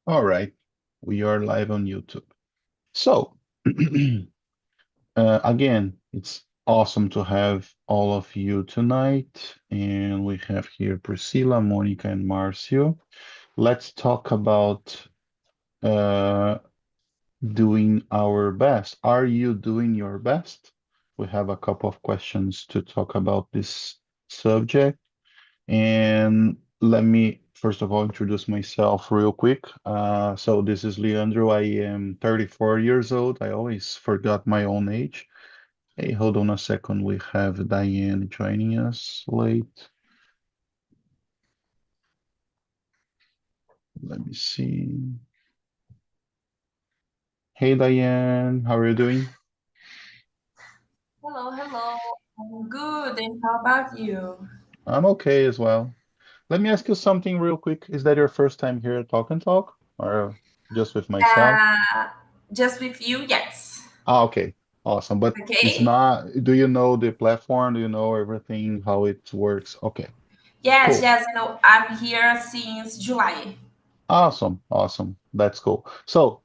All right, we are live on YouTube. So, again, it's awesome to have all of you tonight. And we have here Priscilla, Monica, and Marcio. Let's talk about uh, doing our best. Are you doing your best? We have a couple of questions to talk about this subject. And let me, first of all, introduce myself real quick. So this is Leandro. I am 34 years old. I always forgot my own age. Hey, hold on a second. We have Diane joining us late. Let me see. Hey, Diane, how are you doing? Hello, hello. I'm good. And how about you? I'm okay as well. Let me ask you something real quick. Is that your first time here at Talk and Talk, or just with myself? Uh, just with you? Yes. Okay. Awesome. But it's Okay. not, do you know the platform? Do you know everything, how it works? Okay, Yes, cool. yes. I'm here since July. Awesome. Awesome. That's cool. So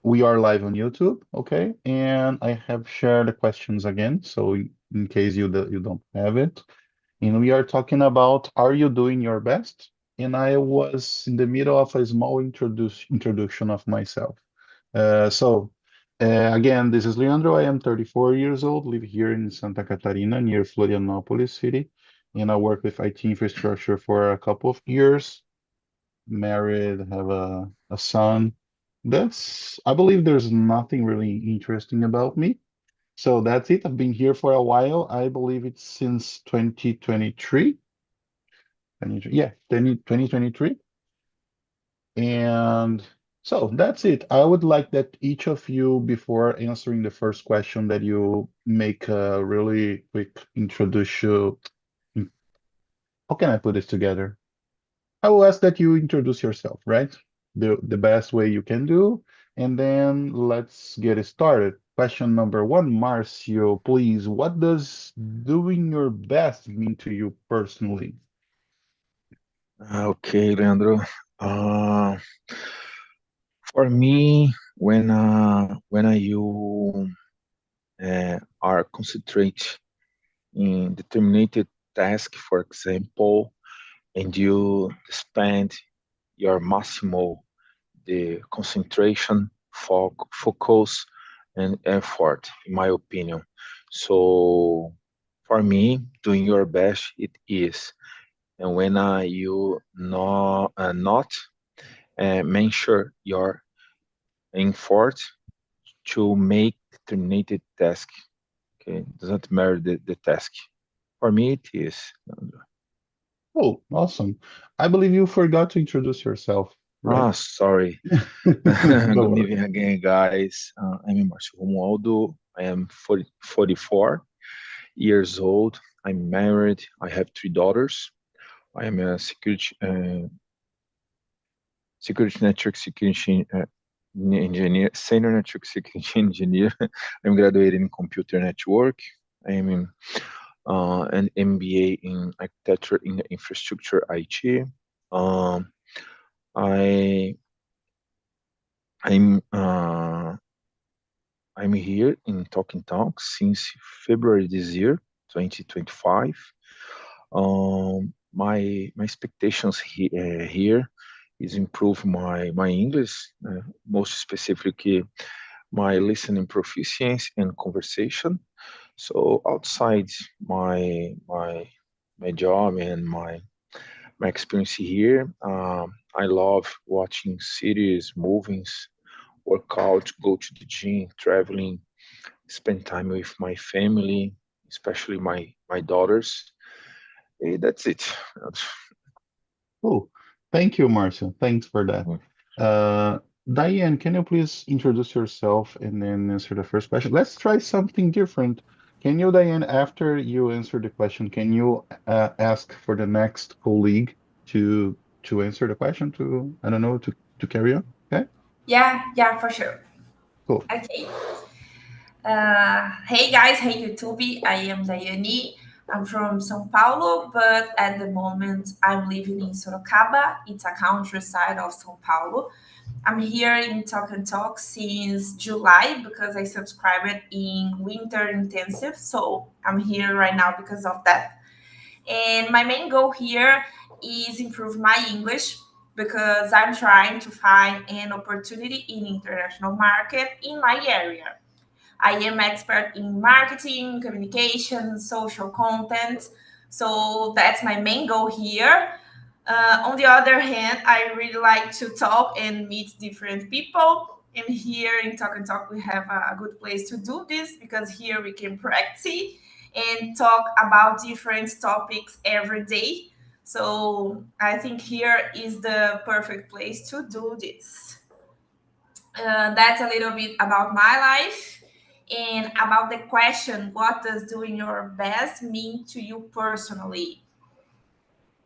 we are live on YouTube, okay? And I have shared the questions again. So in case you don't have it, and we are talking about, are you doing your best? And I was in the middle of a small introduction of myself. Again, this is Leandro. I am 34 years old, live here in Santa Catarina near Florianopolis city, and I work with IT infrastructure for a couple of years, married, have a son. I believe there's nothing really interesting about me. So that's it. I've been here for a while. I believe it's since 2023. Yeah, 2023. And so that's it. I would like that each of you, before answering the first question, that you make a really quick introduction. How can I put this together? I will ask that you introduce yourself, right? The best way you can do, and then let's get it started. Question number one, Marcio, please, what does doing your best mean to you personally? Okay, Leandro. Uh, for me, when you are concentrate in determined task, for example, and you spend your maximal the concentration, focus, and effort, in my opinion. So, for me, doing your best it is, and when you not measure your effort to make determined task. Okay, doesn't matter the task. For me, it is. Oh, awesome. I believe you forgot to introduce yourself, right? Sorry. Don't Good worry. evening again, guys. I'm Marcio Romualdo. I am 44 years old. I'm married. I have three daughters. I am a security network security engineer, senior network security engineer. I'm graduated in computer network. I am in an MBA in architecture in infrastructure IT. Um, I I'm I'm here in Talking Talk since February this year, 2025. My expectations here is improve my English, most specifically my listening proficiency and conversation. So outside my job and my experience here, I love watching series, movies, work out, go to the gym, traveling, spend time with my family, especially my daughters. That's it. Oh, thank you, Marcia. Thanks for that. Uh, Diane, can you please introduce yourself and then answer the first question? Let's try something different. Can you, Diane, after you answer the question, can you ask for the next colleague to answer the question to, I don't know, to carry on? Okay, Yeah, yeah, for sure. cool. Okay. Hey guys, hey YouTube. I am Dayani. I'm from São Paulo, but at the moment I'm living in Sorocaba. It's a countryside of São Paulo. I'm here in Talk and Talk since July because I subscribed in winter intensive. So I'm here right now because of that. And my main goal here is improve my English because I'm trying to find an opportunity in international market in my area. I am expert in marketing, communication, social content. So that's my main goal here. On the other hand, I really like to talk and meet different people. And here in Talk and Talk, we have a good place to do this because here we can practice and talk about different topics every day. So I think here is the perfect place to do this. That's a little bit about my life. And about the question, what does doing your best mean to you personally?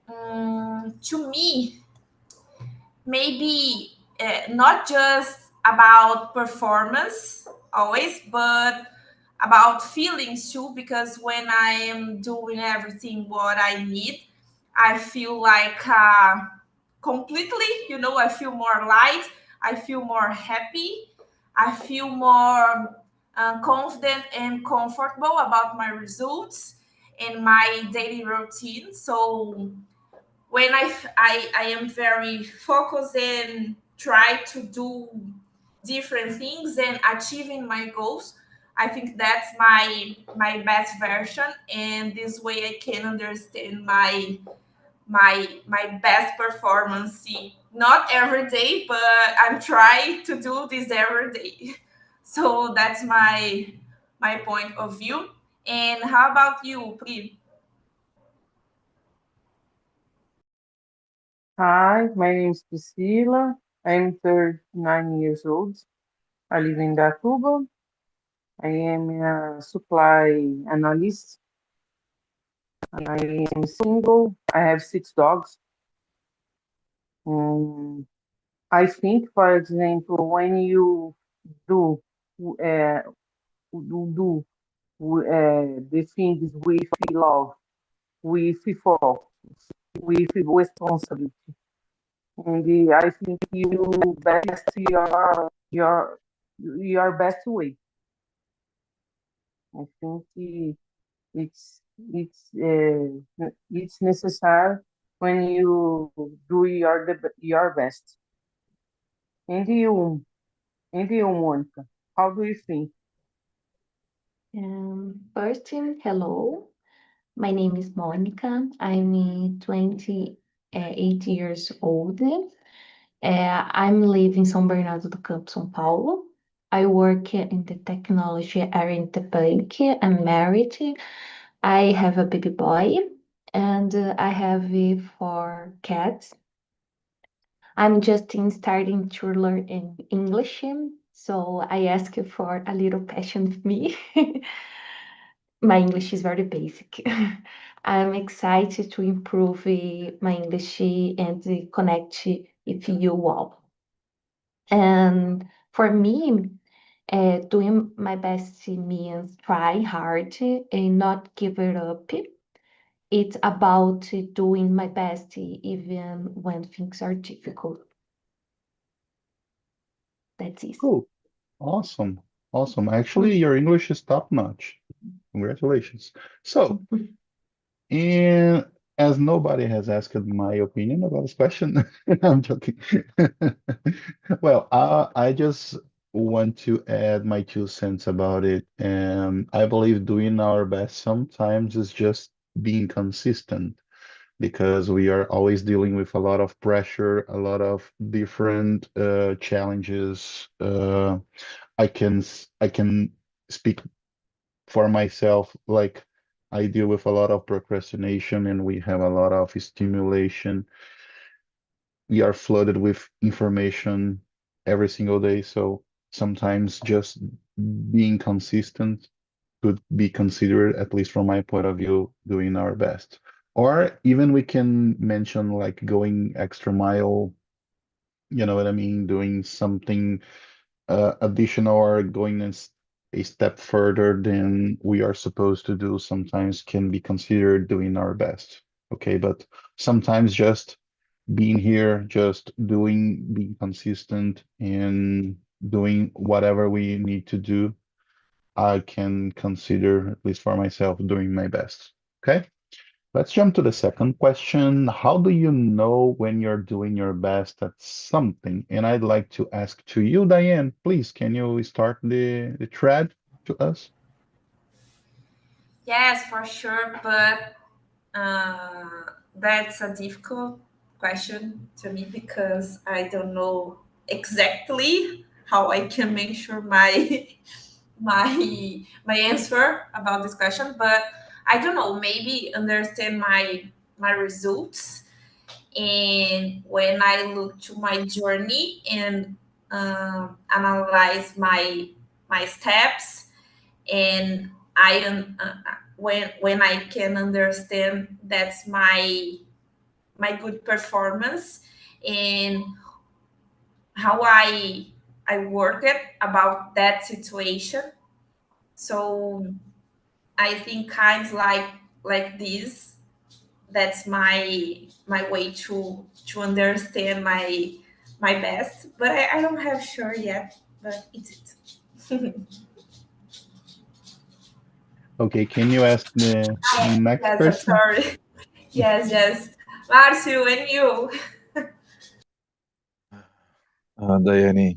To me, maybe not just about performance always, but about feelings too. Because when I am doing everything what I need, I feel like completely, I feel more light, I feel more happy, I feel more confident and comfortable about my results and my daily routine. So when I am very focused and try to do different things and achieving my goals, I think that's my best version, and this way I can understand my best performance. Not every day, but I'm trying to do this every day. So that's my point of view. And how about you, Pri? Hi, my name is Priscila. I'm 39 years old. I live in Datuba. I am a supply analyst. I am single. I have 6 dogs. I think, for example, when you do uh, do the things with love, with focus, with responsibility, and I think you best your best way. I think it's it's necessary when you do your best. And you, Monica, how do you think? First, hello. My name is Monica. I'm 28 years old. I'm living in São Bernardo do Campo, São Paulo. I work in the technology area in the bank. I'm married. I have a baby boy, and I have 4 cats. I'm just starting to learn in English, so I ask you for a little passion with me. My English is very basic. I'm excited to improve my English and connect with you all. And for me, doing my best means try hard and not give it up. It's about doing my best even when things are difficult. That's it. Cool. Awesome. Awesome. Actually, your English is top notch. Congratulations. So, and as nobody has asked my opinion about this question, I'm joking. Well, I just want to add my 2 cents about it. And I believe doing our best sometimes is just being consistent because we are always dealing with a lot of pressure, a lot of different challenges. I can speak for myself, like I deal with a lot of procrastination and we have a lot of stimulation. We are flooded with information every single day, so sometimes just being consistent could be considered, at least from my point of view, doing our best. Or even we can mention like going extra mile, you know what I mean, doing something additional or going a step further than we are supposed to do sometimes can be considered doing our best. Okay, but sometimes just being here, just being consistent and doing whatever we need to do, I can consider, at least for myself, doing my best. Okay, let's jump to the second question. How do you know when you're doing your best at something? And I'd like to ask to you, Diane, please, can you start the thread to us? Yes, for sure, but that's a difficult question to me because I don't know exactly how I can measure my my answer about this question. But I don't know, maybe understand my results, and when I look to my journey and analyze my steps, and when I can understand that's my good performance, and how I work it about that situation. So I think kinds like this, that's my way to understand my best, but I don't have sure yet, but it's it. Okay, can you ask the next Yes, I'm person? sorry. Yes. Marcio, and you? Diane,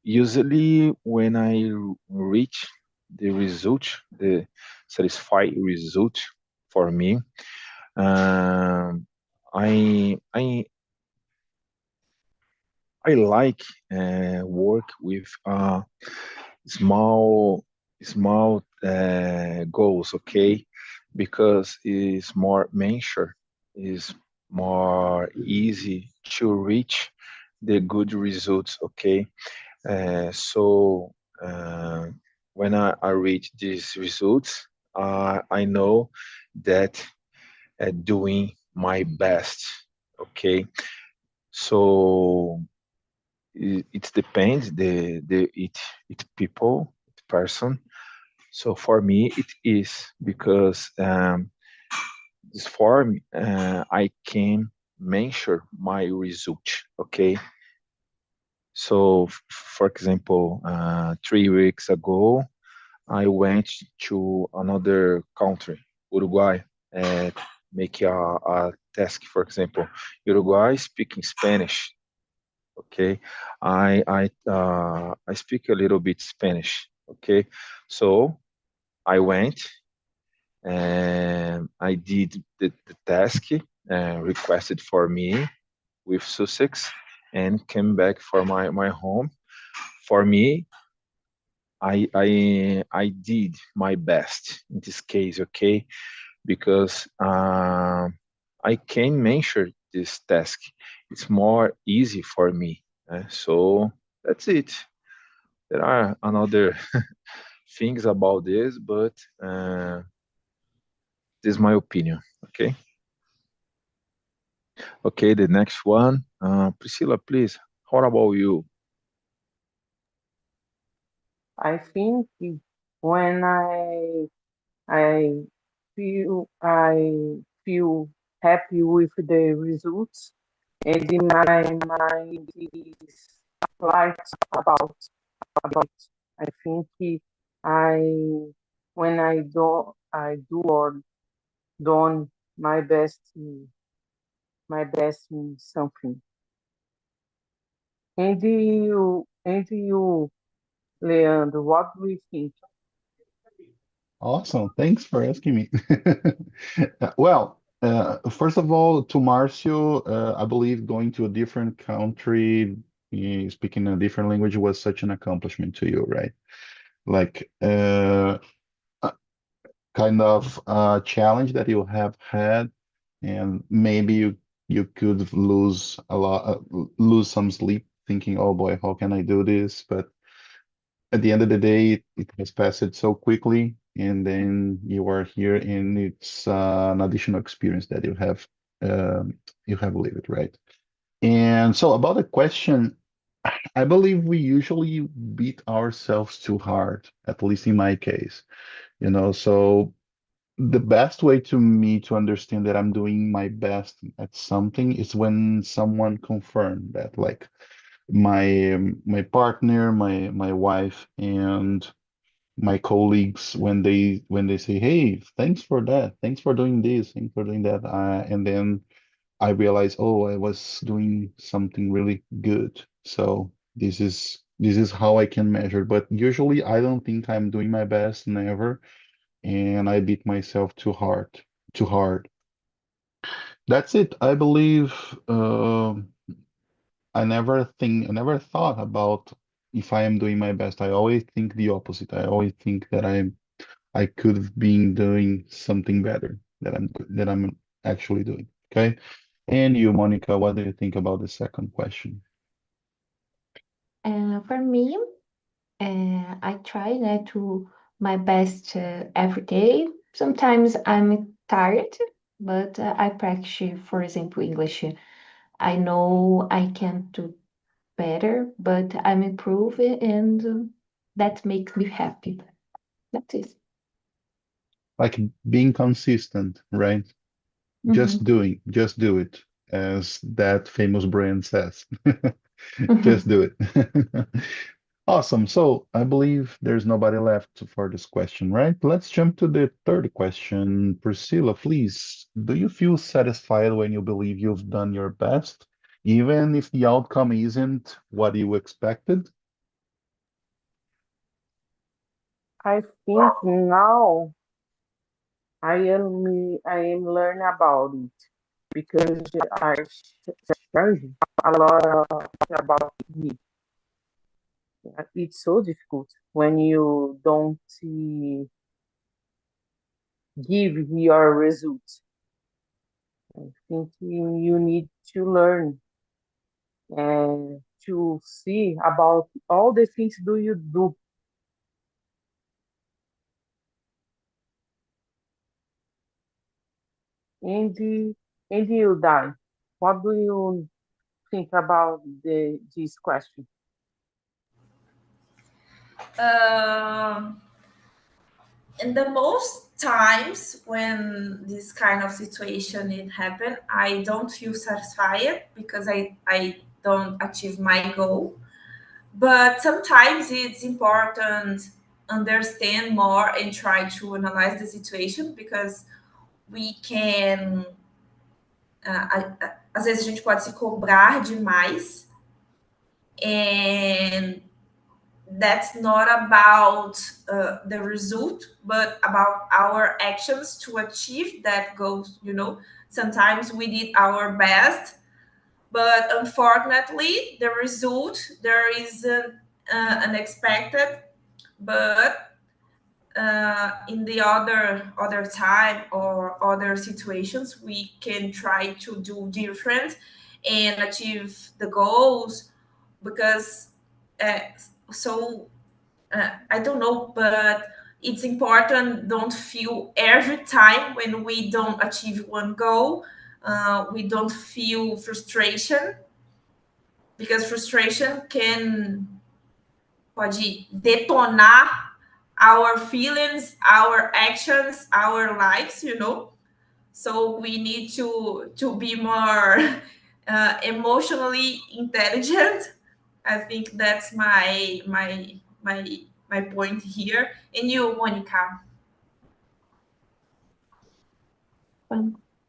usually when I reach the result, the satisfied result for me, um, I I like work with small goals, okay, because it's more measure, is more easy to reach the good results, okay. So uh, when I reach these results, I know that doing my best, okay. So it depends it people, it person. So for me, it is because this form I can measure my result. Okay, so for example, 3 weeks ago, I went to another country, Uruguay, and make a task. For example, Uruguay speaking Spanish. Okay, I speak a little bit Spanish. Okay, so I went and I did the task requested for me with Sussex and came back for my home. For me, I did my best in this case, okay, because I can measure this task. It's more easy for me. So that's it. There are another things about this, but this is my opinion. Okay. Okay. The next one, Priscilla, please. How about you? I think when I I feel happy with the results, and my mind is light about it. I think I when I do or done my best in something. And you, Leandro, what do you think? Awesome. Thanks for asking me. Well, first of all, to Marcio, I believe going to a different country, speaking a different language was such an accomplishment to you, right? Like, kind of challenge that you have had, and maybe you could lose some sleep thinking, oh boy, how can I do this? But at the end of the day, it has passed so quickly, and then you are here, and it's an additional experience that you have lived, right? And so about the question, I believe we usually beat ourselves too hard, at least in my case, so the best way to me to understand that I'm doing my best at something is when someone confirmed that, like my partner, my wife, and my colleagues when they say, "Hey, thanks for that, thanks for doing this, thanks for doing that," and then I realize, oh, I was doing something really good. So this is how I can measure. But usually, I don't think I'm doing my best, never, and I beat myself too hard, too hard. That's it. I believe I never thought about if I am doing my best. I always think the opposite. I always think that I could have been doing something better that I'm actually doing. Okay. And you, Monica, what do you think about the second question? For me, I try to my best every day. Sometimes I'm tired, but I practice, for example, English. I know I can do better, but I'm improving, and that makes me happy. That's it. Like being consistent, right? Mm-hmm. Just do it, as that famous brand says. Just do it. Awesome. So I believe there's nobody left for this question, right? Let's jump to the third question. Priscilla, please, do you feel satisfied when you believe you've done your best, even if the outcome isn't what you expected? I think now I am learning about it because I changed a lot about me. It's so difficult when you don't give your results. I think you need to learn and to see about all the things do you do. And you die. What do you think about this question? Um, and the most times when this kind of situation it happen, I don't feel satisfied because I don't achieve my goal. But sometimes it's important understand more and try to analyze the situation because we can às vezes a gente pode se cobrar demais and that's not about the result but about our actions to achieve that goal, sometimes we did our best but unfortunately the result there is an unexpected, but in the other time or other situations we can try to do different and achieve the goals because uh, so I don't know, but it's important don't feel every time when we don't achieve one goal, we don't feel frustration because frustration pode detonar our feelings, our actions, our lives. So we need to be more emotionally intelligent. I think that's my point here. And you, Monica?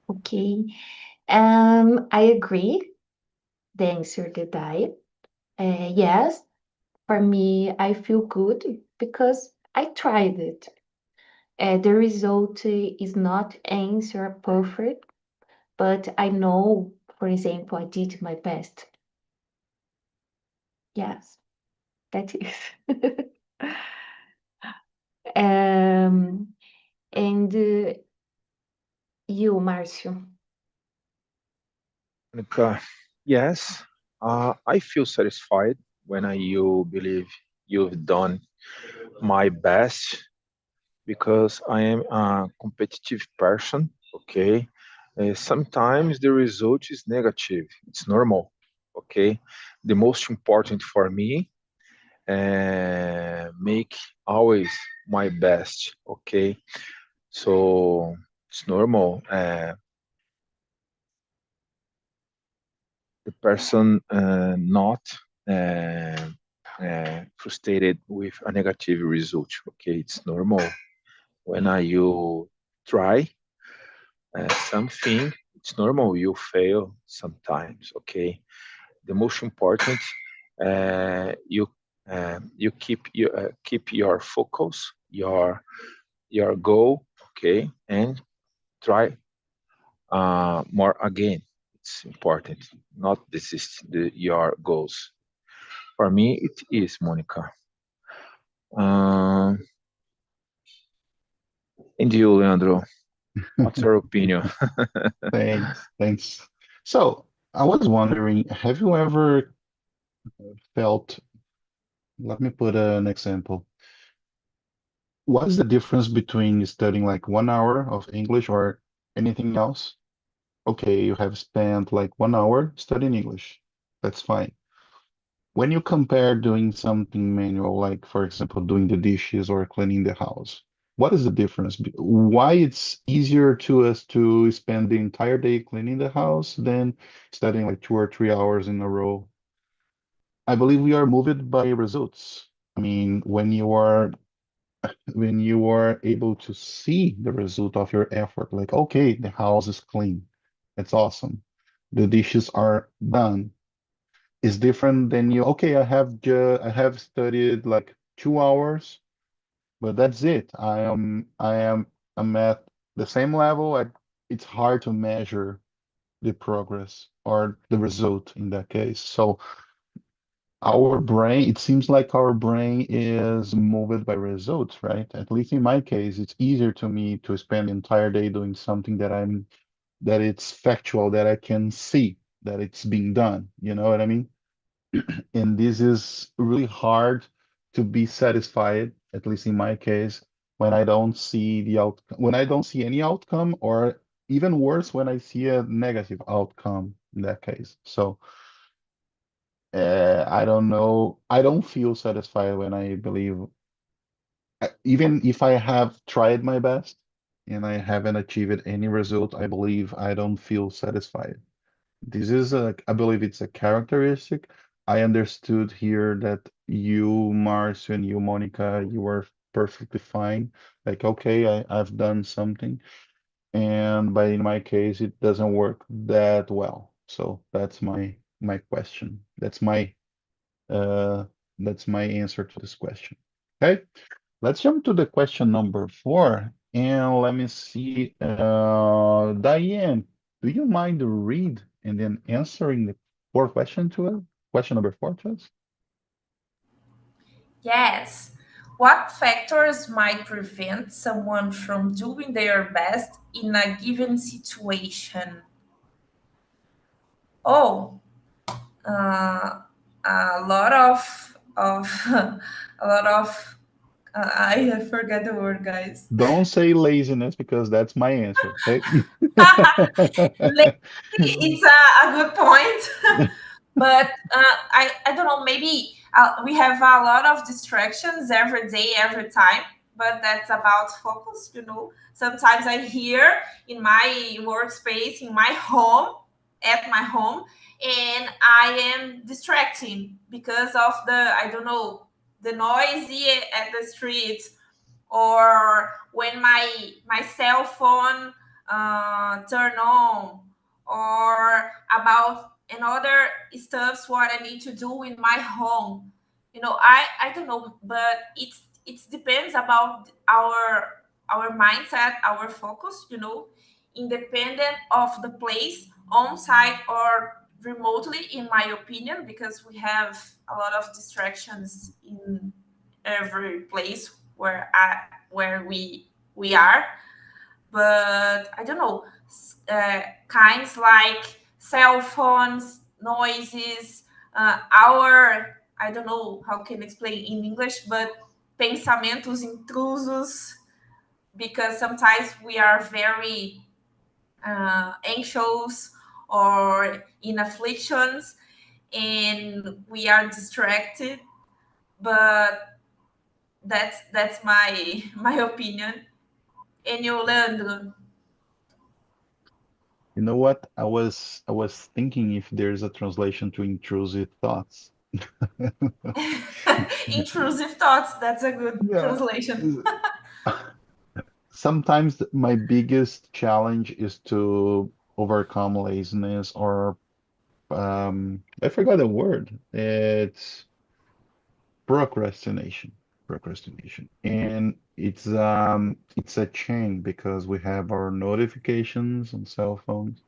Okay. I agree. The answer that yes, for me, I feel good because I tried it. The result is not answer perfect, but I know, for example, I did my best. Yes, that is. um, and you, Marcio. Monica, yes, I feel satisfied when you believe you've done my best because I am a competitive person. Okay, sometimes the result is negative. It's normal. okay? The most important for me, make always my best, okay? So it's normal. The person not frustrated with a negative result, okay? It's normal. When you try something, it's normal you fail sometimes, okay? The most important, you keep your focus, your goal, okay, and try more again. It's important, not desist your goals. For me, it is, Monica. Um, and you, Leandro, what's your opinion? Thanks. So I was wondering, have you ever felt, let me put an example. What is the difference between studying like 1 hour of English or anything else? Okay, you have spent like 1 hour studying English. That's fine. When you compare doing something manual, like for example, doing the dishes or cleaning the house, what is the difference? Why it's easier to us to spend the entire day cleaning the house than studying like 2 or 3 hours in a row? I believe we are moved by results. I mean, when you are able to see the result of your effort, like, okay, the house is clean. It's awesome. The dishes are done. It's different than you, okay, I have studied like 2 hours, but that's it. I'm at the same level. It's hard to measure the progress or the result in that case. So our brain, it seems like our brain is moved by results, right? At least in my case, it's easier to me to spend the entire day doing something that it's factual, that I can see that it's being done. You know what I mean? And this is really hard to be satisfied, at least in my case, when I don't see the outcome, when I don't see any outcome, or even worse, when I see a negative outcome in that case. So I don't know. I don't feel satisfied when I believe, even if I have tried my best and I haven't achieved any result, I believe I don't feel satisfied. This is I believe it's a characteristic. I understood here that you, Marcio, and you, Monica, you were perfectly fine. Like, okay, I've done something, but in my case, it doesn't work that well. So that's my question. Uh, that's my answer to this question. Okay, let's jump to the question number 4, and let me see. Diane, do you mind to read and then answering the fourth question to us? Question number 4 to us? Yes. What factors might prevent someone from doing their best in a given situation? Oh, uh, a lot of a lot of I forget the word, guys. Don't say laziness because that's my answer. Okay. It's a good point. But I don't know, maybe we have a lot of distractions every day, every time, but that's about focus, you know. Sometimes I hear in my workspace, in my home, at my home, and I am distracting because of I don't know, the noisy at the street, or when my cell phone turn on, or about another stuffs what I need to do in my home. You know, I don't know, but it depends about our mindset, our focus. You know, independent of the place, on site or remotely, in my opinion, because we have a lot of distractions in every place where we are. But I don't know, kinds like cell phones, noises, our, I don't know how can explain in English, but pensamentos intrusos, because sometimes we are very anxious or in afflictions, and we are distracted. But that's my opinion. And you, Leandro? You know what? I was thinking if there's a translation to intrusive thoughts. Intrusive thoughts. That's a good Yeah. translation. Sometimes my biggest challenge is to overcome laziness or I forgot the word. It's procrastination. Procrastination. And it's a chain because we have our notifications on cell phones.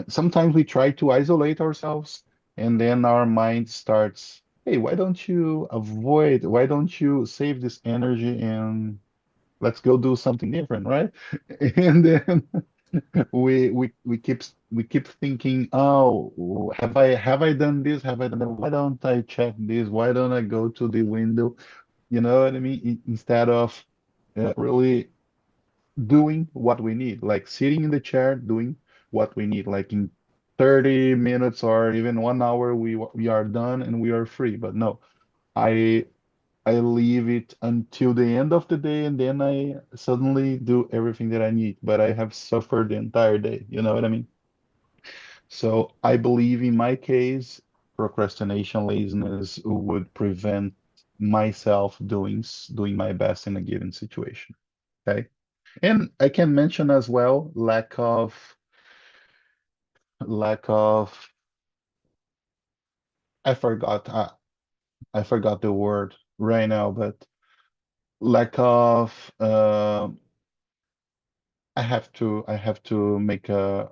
Sometimes we try to isolate ourselves, and then our mind starts, hey, why don't you save this energy and let's go do something different, right? And then we keep thinking, oh, have I done this? Have I done that? Why don't I check this? Why don't I go to the window? You know what I mean? Instead of really doing what we need, like sitting in the chair, doing what we need, like in 30 minutes or even 1 hour, we are done and we are free. But no, I I leave it until the end of the day and then I suddenly do everything that I need, but I have suffered the entire day. You know what I mean? So I believe in my case, procrastination, laziness would prevent myself doing my best in a given situation. Okay. And I can mention as well lack of I forgot I forgot the word right now, but lack of I have to make I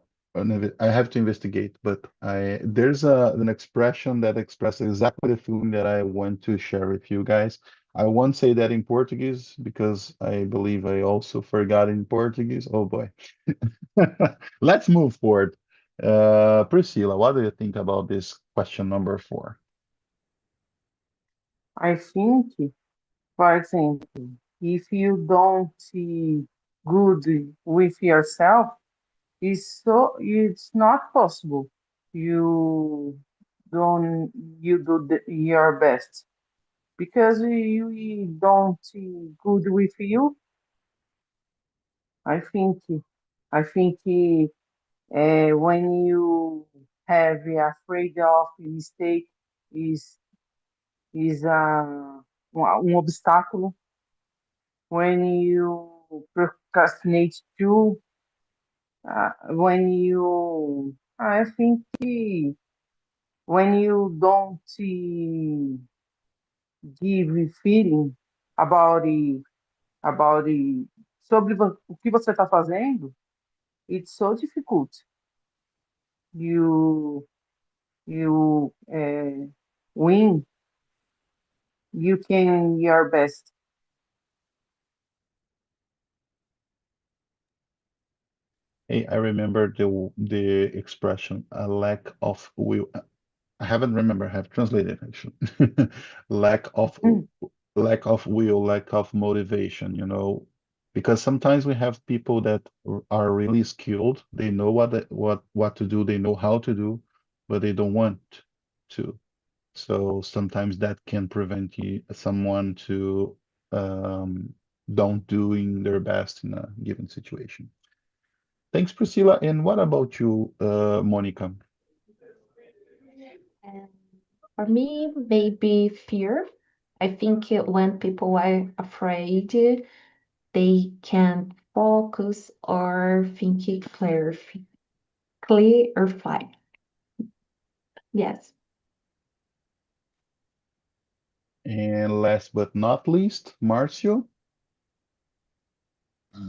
have to investigate, but there's an expression that expresses exactly the feeling that I want to share with you guys. I won't say that in Portuguese because I believe I also forgot in Portuguese. Oh boy. Let's move forward. Priscilla, what do you think about this question number 4? I think, for example, if you don't see good with yourself, it's not possible. You don't you do your best because you don't see good with you. I think when you have afraid of mistake is obstáculo. When you procrastinate too, when you I think when you don't give feeling about sobre o que você está fazendo, it's so difficult. You win. You can your best. Hey, I remember the expression a lack of will. I haven't remember, I have translated actually. Lack of Mm. lack of will, lack of motivation, because sometimes we have people that are really skilled. They know what to do, they know how to do, but they don't want to. So sometimes that can prevent someone to don't doing their best in a given situation. Thanks, Priscilla. And what about you, Monica? And for me, maybe fear. I think when people are afraid, they can focus or think it clarify. Yes. And last but not least, Marcio.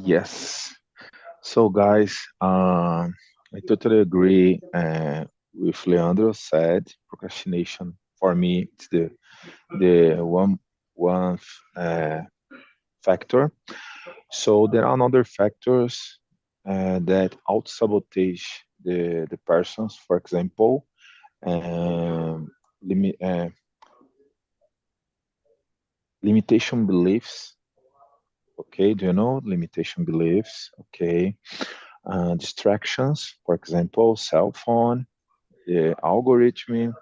Yes. So, guys, I totally agree with Leandro said. Procrastination for me it's the one uh, factor. So there are other factors that auto sabotage the persons. For example, um, limi- uh, limitation beliefs. Okay, do you know limitation beliefs? Okay, distractions. For example, cell phone, the algorithm,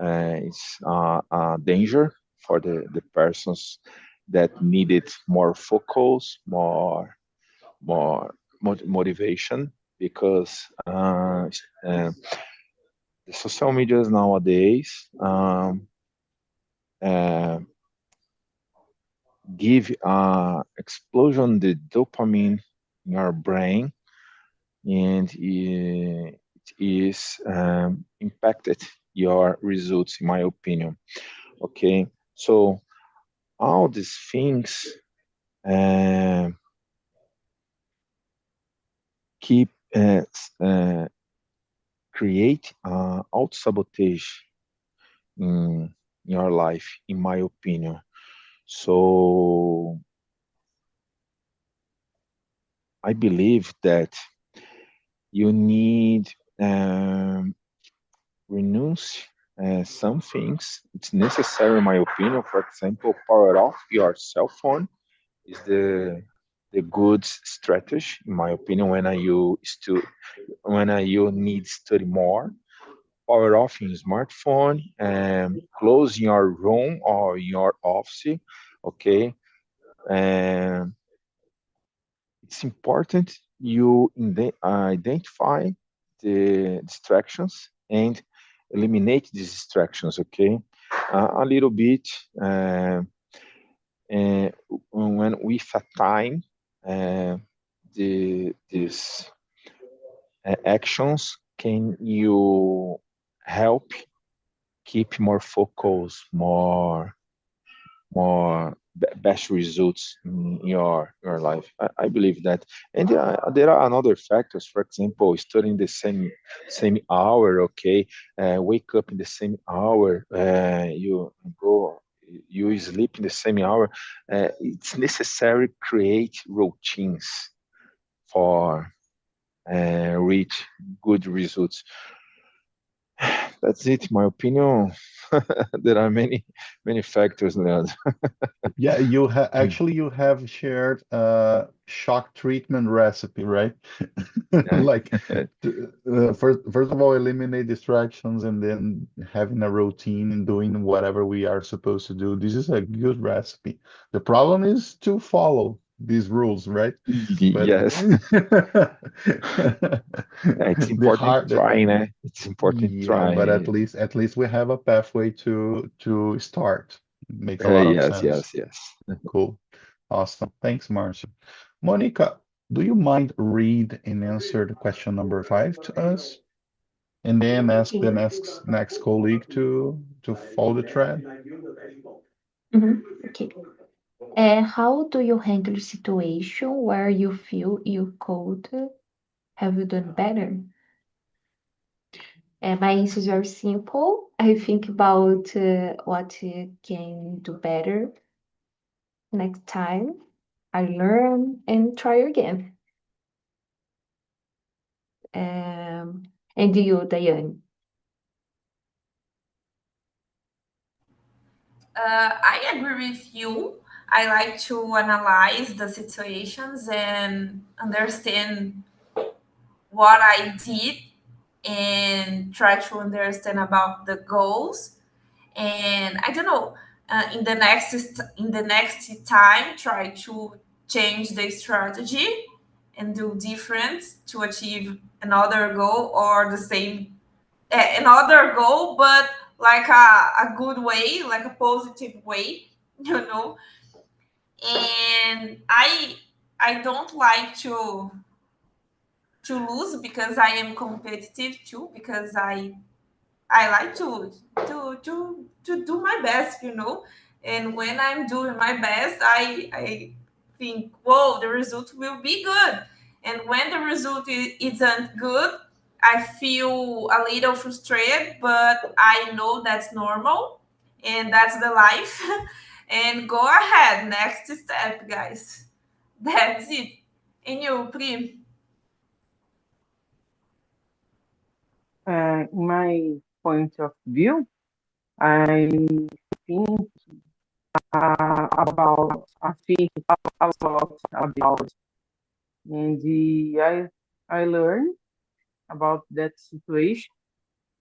it's a danger for the persons that needed more focus, more motivation, because the social medias nowadays uh, give explosion the dopamine in our brain, and it is impacted your results, in my opinion. Okay, so all these things uh, keep create auto sabotage in your life, in my opinion. So I believe that you need renounce some things. It's necessary, in my opinion. For example, power off your cell phone is the good strategy, in my opinion, when you need study more. Power off your smartphone and close your room or your office. Okay, and it's important you identify the distractions and eliminate these distractions. Okay, a little bit uh, when with a time, uh, these actions can you help keep more focus, more best results in your life. I believe that, and there are another factors. For example, studying the same hour. Okay, wake up in the same hour. You sleep in the same hour. It's necessary create routines for reach good results. That's it, my opinion. There are many factors, Leandro. Yeah, you have shared a shock treatment recipe, right? Like first of all, eliminate distractions and then having a routine and doing whatever we are supposed to do. This is a good recipe. The problem is to follow these rules, right? But Yes. It's the important hard, trying, eh? It's important yeah, but trying. at least we have a pathway to start. Makes a lot of Yes, sense. yes, yes. Cool. Awesome. Thanks, Marcia. Monica, do you mind read and answer the question number 5 to us? And then ask the Okay. next colleague to follow the thread? Okay. How do you handle a situation where you feel you could have done better? My answer is very simple. I think about what can do better next time. I learn and try again. And you, Diane? I agree with you. I like to analyze the situations and understand what I did and try to understand about the goals. And I don't know, in the next time, try to change the strategy and do different to achieve another goal or the same another goal, but like a good way, like a positive way, you know. And I don't like to lose because I am competitive too, because I like to do my best, you know. And when I'm doing my best, I think, whoa, the result will be good. And when the result isn't good, I feel a little frustrated, but I know that's normal and that's the life. And go ahead, next step, guys. That's it. And you, Pri? In my point of view, I think I think a lot about, and I learned about that situation.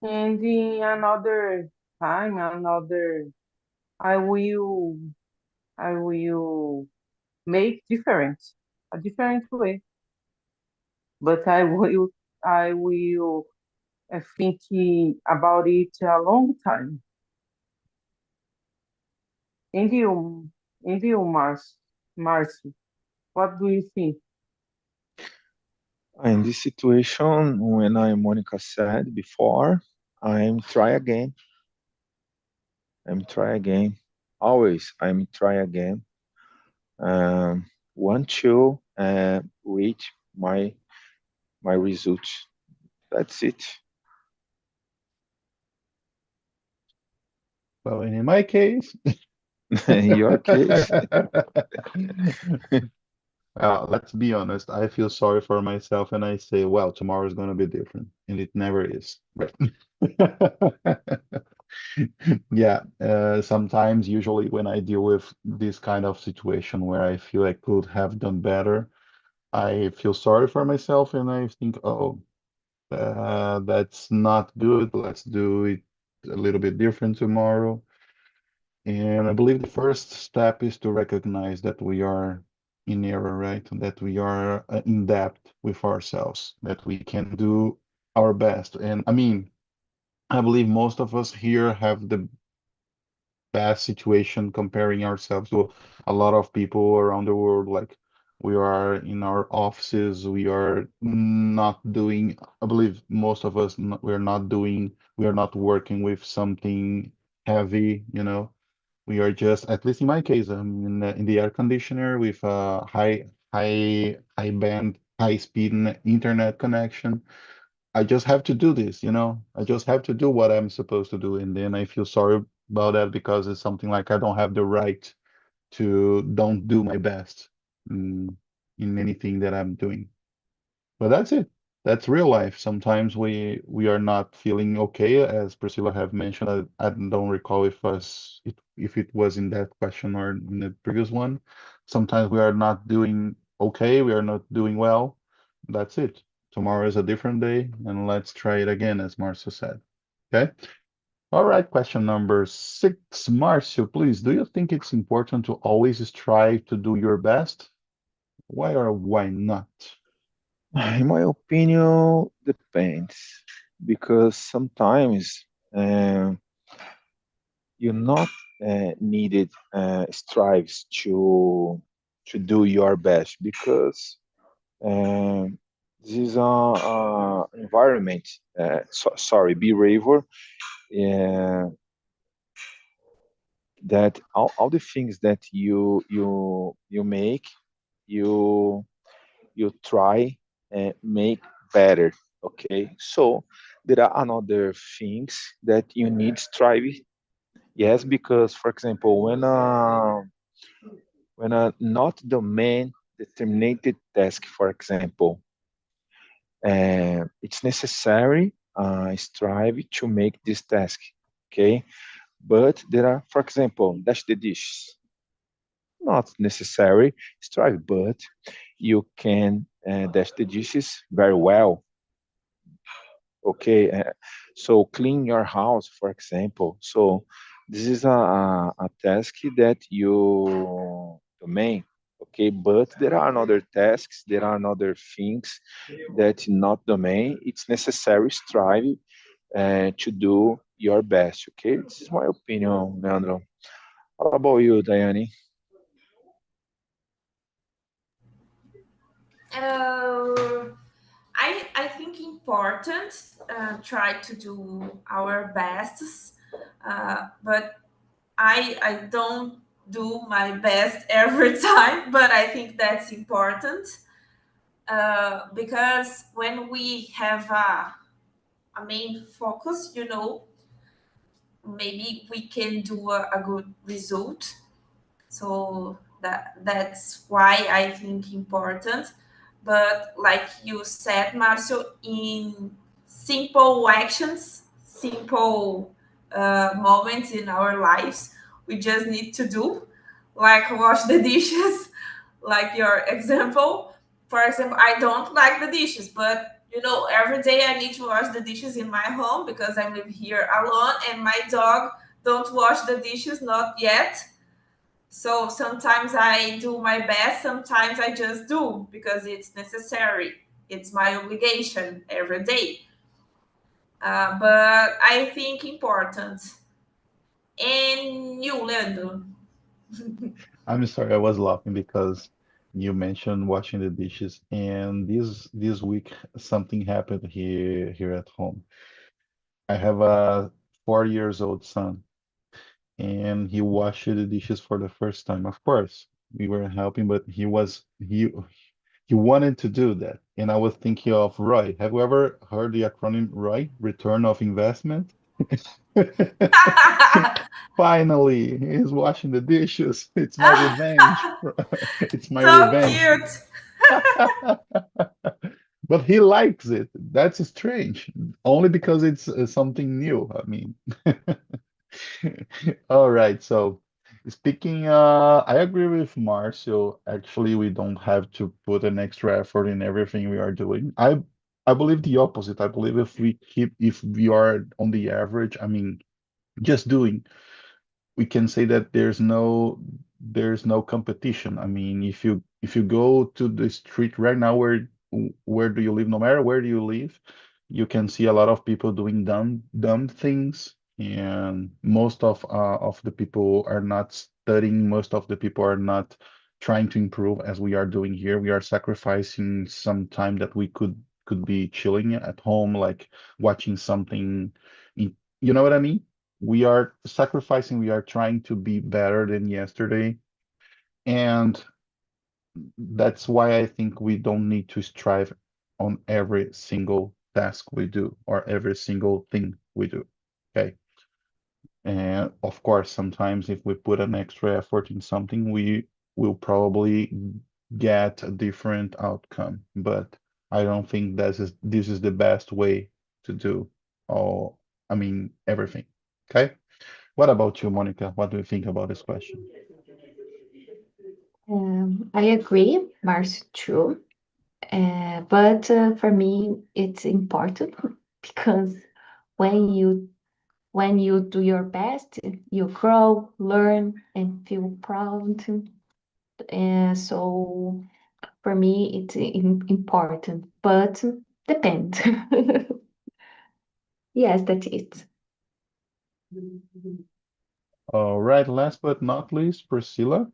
And in another time, I will, I will make a different way. But I will think about it a long time. And Marcio, what do you think? In this situation, when Monica said before, I'm try again. I'm try again. Always, I'm try again. Want to reach my results. That's it. Well, and in my case, In your case, let's be honest, I feel sorry for myself and I say, well, tomorrow is going to be different. And it never is. Right. Yeah, sometimes, usually when I deal with this kind of situation where I feel I could have done better, I feel sorry for myself and I think, oh, that's not good. Let's do it a little bit different tomorrow. And I believe the first step is to recognize that we are in error, right? That we are in debt with ourselves, that we can do our best. And I mean, I believe most of us here have the best situation comparing ourselves to a lot of people around the world. Like we are in our offices, we are not doing, I believe most of us, we are not working with something heavy, you know. We are just, at least in my case, I'm in the air conditioner with a high band, high speed internet connection. I just have to do this, you know. I just have to do what I'm supposed to do, and then I feel sorry about that because it's something like I don't have the right to don't do my best mm, in anything that I'm doing. But that's it. That's real life. Sometimes we are not feeling okay, as Priscilla have mentioned. I don't recall if it was in that question or in the previous one. Sometimes we are not doing okay, we are not doing well. That's it. Tomorrow is a different day, and let's try it again, as Marcia said. Okay? All right, question number 6. Marcio, please, do you think it's important to always strive to do your best? Why or why not? in my opinion, depends because sometimes you're not needed strives to do your best because this is a environment. Sorry, behavior. Uh, that all the things that you make, you you try and make better. Okay, so there are another things that you need strive. Yes, because for example, when a not domain determined task, for example, it's necessary strive to make this task. Okay, but there are, for example, dash the dishes. Not necessary strive, but you can dash the dishes very well. Okay, so clean your house, for example. So this is a task that you domain. Okay, but there are other tasks, there are other things that not domain. It's necessary strive to do your best. Okay, this is my opinion, Leandro. How about you, Diane? Uh, I think important try to do our best, but I don't do my best every time, but I think that's important because when we have a main focus, maybe we can do a good result. So that's why I think important. But like you said, Marcio, in simple actions, simple moments in our lives, we just need to do, like wash the dishes, like your example. For example, I don't like the dishes, but You know, every day I need to wash the dishes in my home because I live here alone and my dog don't wash the dishes, not yet. So sometimes I do my best, sometimes I just do because it's necessary. It's my obligation every day. But I think important. And you, Leandro? I'm sorry, I was laughing because you mentioned washing the dishes, and this week something happened here at home. I have a 4 years old son, and he washed the dishes for the first time. Of course, we were helping, but he wanted to do that. And I was thinking of Roy. Have you ever heard the acronym ROI, Return of Investment? Finally, he's washing the dishes. It's my revenge. It's my So revenge. cute. But he likes it. That's strange. Only because it's something new. I mean, all right. So speaking, I agree with Marcio. Actually, we don't have to put an extra effort in everything we are doing. I believe the opposite. I believe if we are on the average, I mean, just doing, we can say that there's no competition. I mean, if you go to the street right now, where do you live? No matter where do you live, you can see a lot of people doing dumb things, and most of the people are not studying. Most of the people are not trying to improve as we are doing here. We are sacrificing some time that we could be chilling at home, like watching something. You know what I mean? We are sacrificing, we are trying to be better than yesterday. And that's why I think we don't need to strive on every single task we do or every single thing we do. Okay. And of course, sometimes if we put an extra effort in something, we will probably get a different outcome. But I don't think this is the best way to do all, I mean, everything. Okay. What about you, Monica? What do you think about this question? I agree, Mars, true. But for me, it's important because when you when you do your best, you grow, learn, and feel proud. And so for me, it's important, but depends. Yes, that's it. All right, last but not least, Priscilla.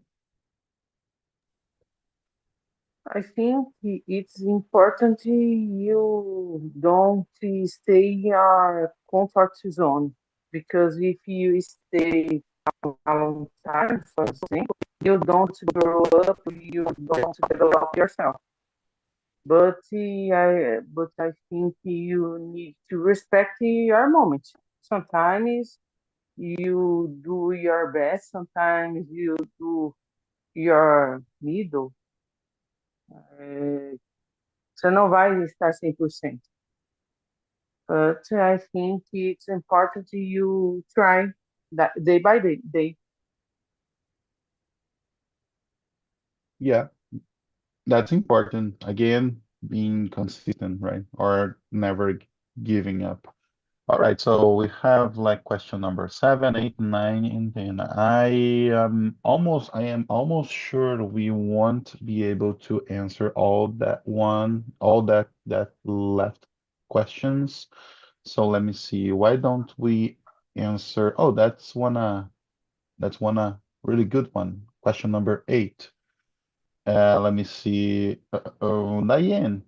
I think it's important you don't stay in your comfort zone because if you stay a long time, for example, you don't grow up, you don't develop yourself. But I think you need to respect your moment. Sometimes you do your best, sometimes you do your middle. eh, Você não vai estar 100%. But I think it's important you try that day by day. Yeah, that's important. Again, being consistent, right? Or never giving up. All right, so we have like question number 7, 8, 9, and 10. I am almost sure we won't be able to answer all that left questions. So let me see. Why don't we answer? Oh, that's one really good one. Question number 8. Let me see. Diane,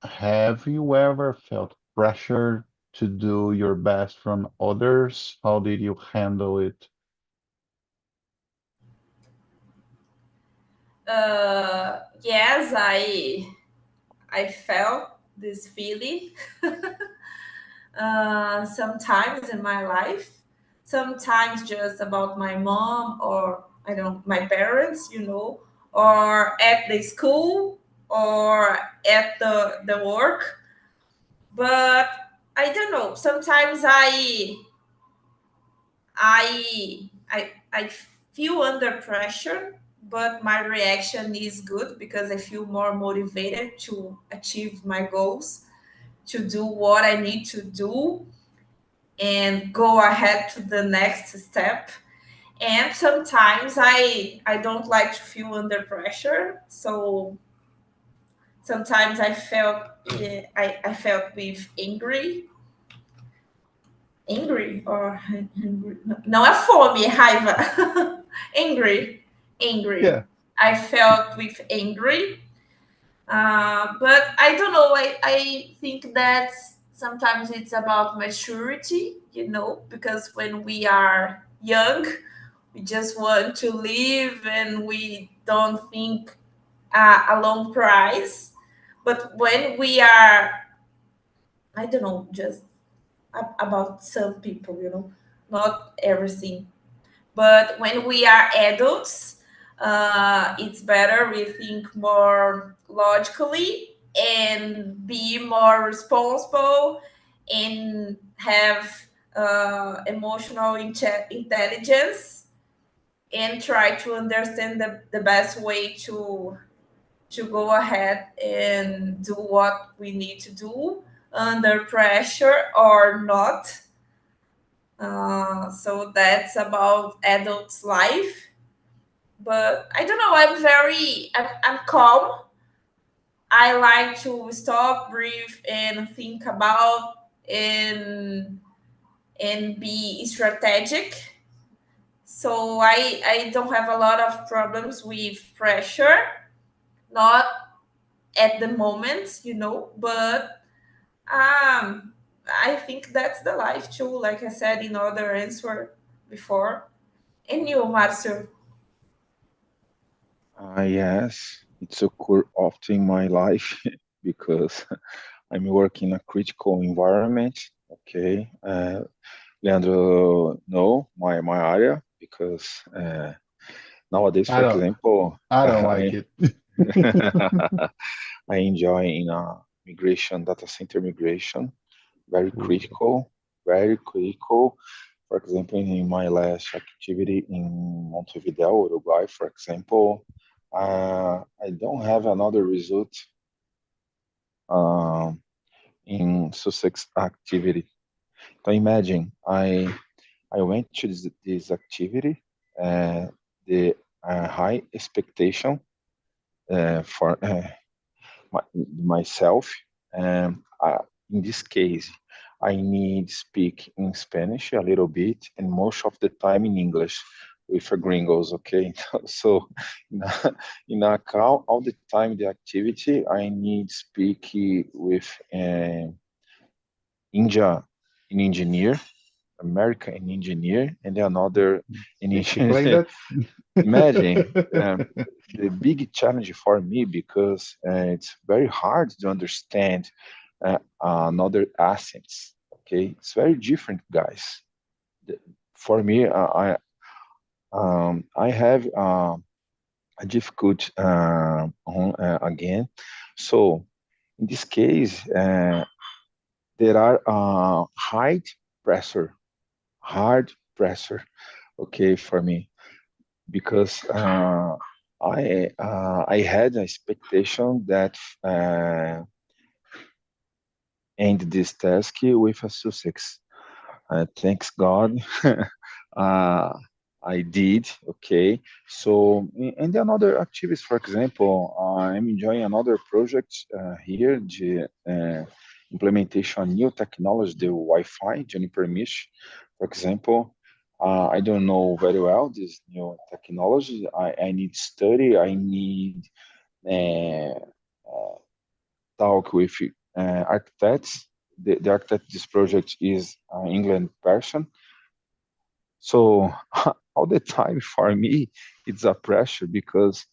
have you ever felt pressure to do your best from others? How did you handle it? Yes, I felt this feeling sometimes in my life. Sometimes just about my mom or I don't my parents, or at the school or at the work. But I don't know. Sometimes I feel under pressure but my reaction is good because I feel more motivated to achieve my goals, to do what I need to do, and go ahead to the next step. And sometimes I don't like to feel under pressure, so sometimes I felt with angry or angry. Não é fome, é raiva. Angry. Yeah. I felt with angry. But I don't know. I think that sometimes it's about maturity, because when we are young, we just want to live and we don't think a long price. But when we are, I don't know, just about some people, not everything. But when we are adults, it's better we think more logically and be more responsible and have emotional intelligence and try to understand the best way to go ahead and do what we need to do under pressure or not. So that's about adults life. But I don't know, I'm calm. I like to stop, breathe, and think about and be strategic. So I don't have a lot of problems with pressure, not at the moment, but I think that's the life too, like I said in other answer before. And you, Marcio? Yes, it's occur often in my life because I'm working in a critical environment. Okay, Leandro know my area because nowadays, I for don't example, I don't like I it. I enjoy in a migration data center migration, very Ooh. critical, very critical. For example, in my last activity in Montevideo, Uruguay, for example, I don't have another result um, in Sussex activity. So imagine I went to this activity, the high expectation for my, myself. And in this case, I need speak in Spanish a little bit, and most of the time in English with gringos. Okay, so in a, all the time the activity, I need speak with India, an engineer, America, an engineer, and another an Speak like engineer. that? Imagine the big challenge for me because it's very hard to understand another accents. Okay, it's very different, guys. For me, I have a difficult again. So in this case, there are pressure, hard pressure. Okay, for me because I had an expectation that end this task with a success. Thanks God, uh, I did. Okay, so and the another activities, for example, I'm enjoying another project here, the implementation new technology, the Wi-Fi, Juniper Mesh, for example. I don't know very well this new technology. I need study. I need uh, uh, talk with architects. The architect of this project is an England person. So all the time for me, it's a pressure because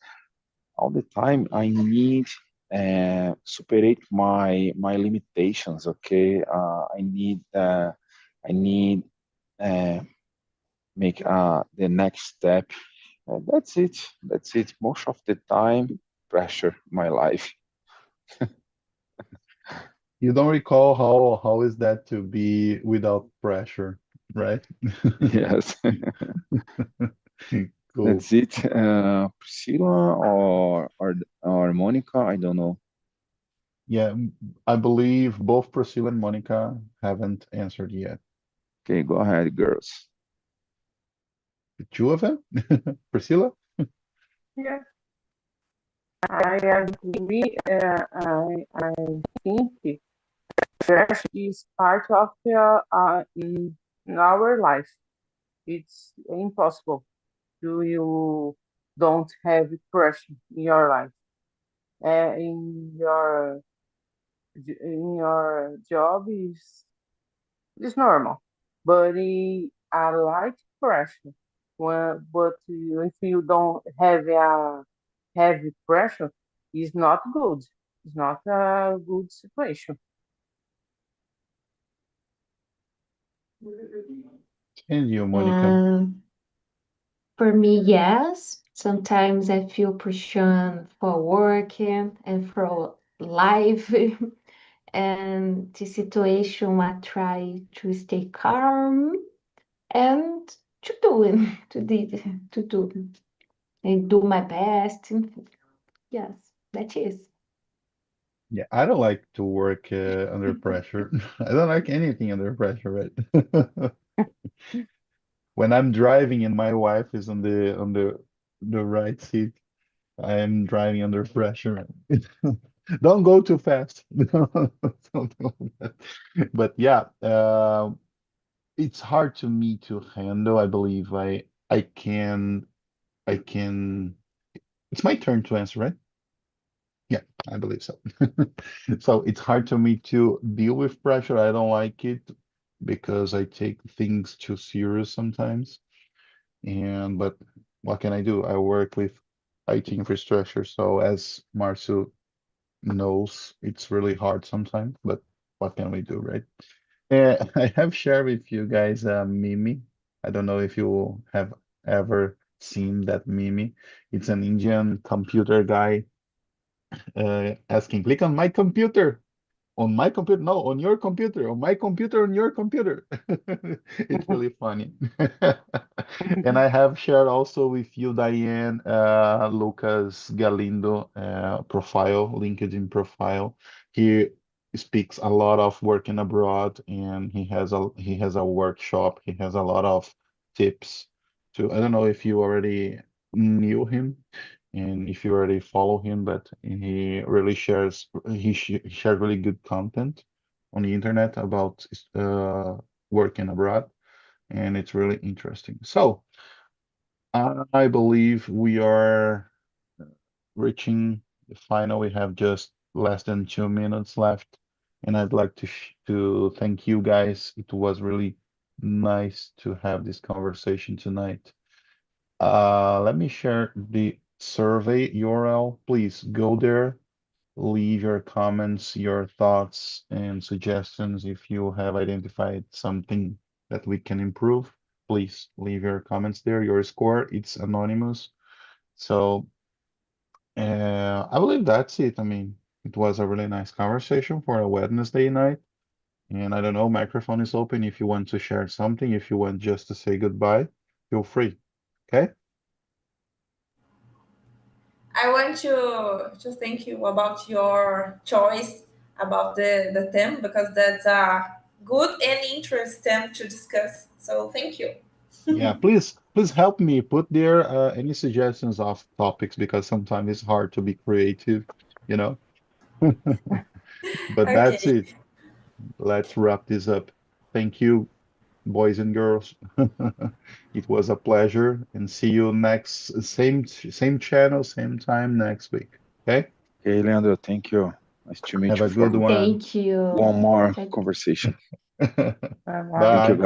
all the time I need superate my limitations. Okay, I need uh, make the next step. That's it. That's it. Most of the time, pressure my life. You don't recall how is that to be without pressure, right? Yes. Cool. That's it. Priscilla or Monica, I don't know. Yeah, I believe both Priscilla and Monica haven't answered yet. Okay, go ahead, girls. The two of them? Priscilla? Yeah, I agree. I think trash is part of in our life. It's impossible to you don't have pressure in your life. In your job is normal, but I like pressure. If you don't have a heavy pressure, it's not good. It's not a good situation. And you, Monica? For me, yes. Sometimes I feel pressure for work and for life. And the situation, I try to stay calm and to do it, to do and do my best. Yes, that is. Yeah, I don't like to work under pressure. I don't like anything under pressure, right? When I'm driving and my wife is on the right seat, I am driving under pressure. Don't go too fast. Something like that. But yeah, it's hard to me to handle. I believe I can. It's my turn to answer, right? Yeah, I believe so. So it's hard to me to deal with pressure. I don't like it because I take things too serious sometimes. But what can I do? I work with IT infrastructure, so as Marcio knows, it's really hard sometimes, but what can we do, right? I have shared with you guys a meme. I don't know if you have ever seen that meme. It's an Indian computer guy asking, click on my computer, no, on your computer, on my computer, on your computer. It's really funny. And I have shared also with you, Diane, Lucas Galindo profile, LinkedIn profile. He speaks a lot of working abroad, and he has a workshop. He has a lot of tips to. I don't know if you already knew him and if you already follow him, but he shares really good content on the internet about working abroad, and it's really interesting. So I believe we are reaching the final. We have just less than 2 minutes left, and I'd like to thank you guys. It was really nice to have this conversation tonight. Let me share the survey URL. Please go there, leave your comments, your thoughts, and suggestions. If you have identified something that we can improve, please leave your comments there. Your score, it's anonymous. So I believe that's it. I mean, it was a really nice conversation for a Wednesday night. And I don't know, microphone is open if you want to share something, if you want just to say goodbye, feel free. Okay? I want to thank you about your choice about the theme because that's a good and interesting to discuss. So thank you. Yeah, please help me put there any suggestions of topics because sometimes it's hard to be creative, you know. But that's Okay. it. Let's wrap this up. Thank you, boys and girls. It was a pleasure, and see you next same channel, same time next week. Okay? Okay, Leandro, thank you. Nice to meet Have you a good for one. Thank you. one more conversation. Bye Thank you, Bye. bye. guys.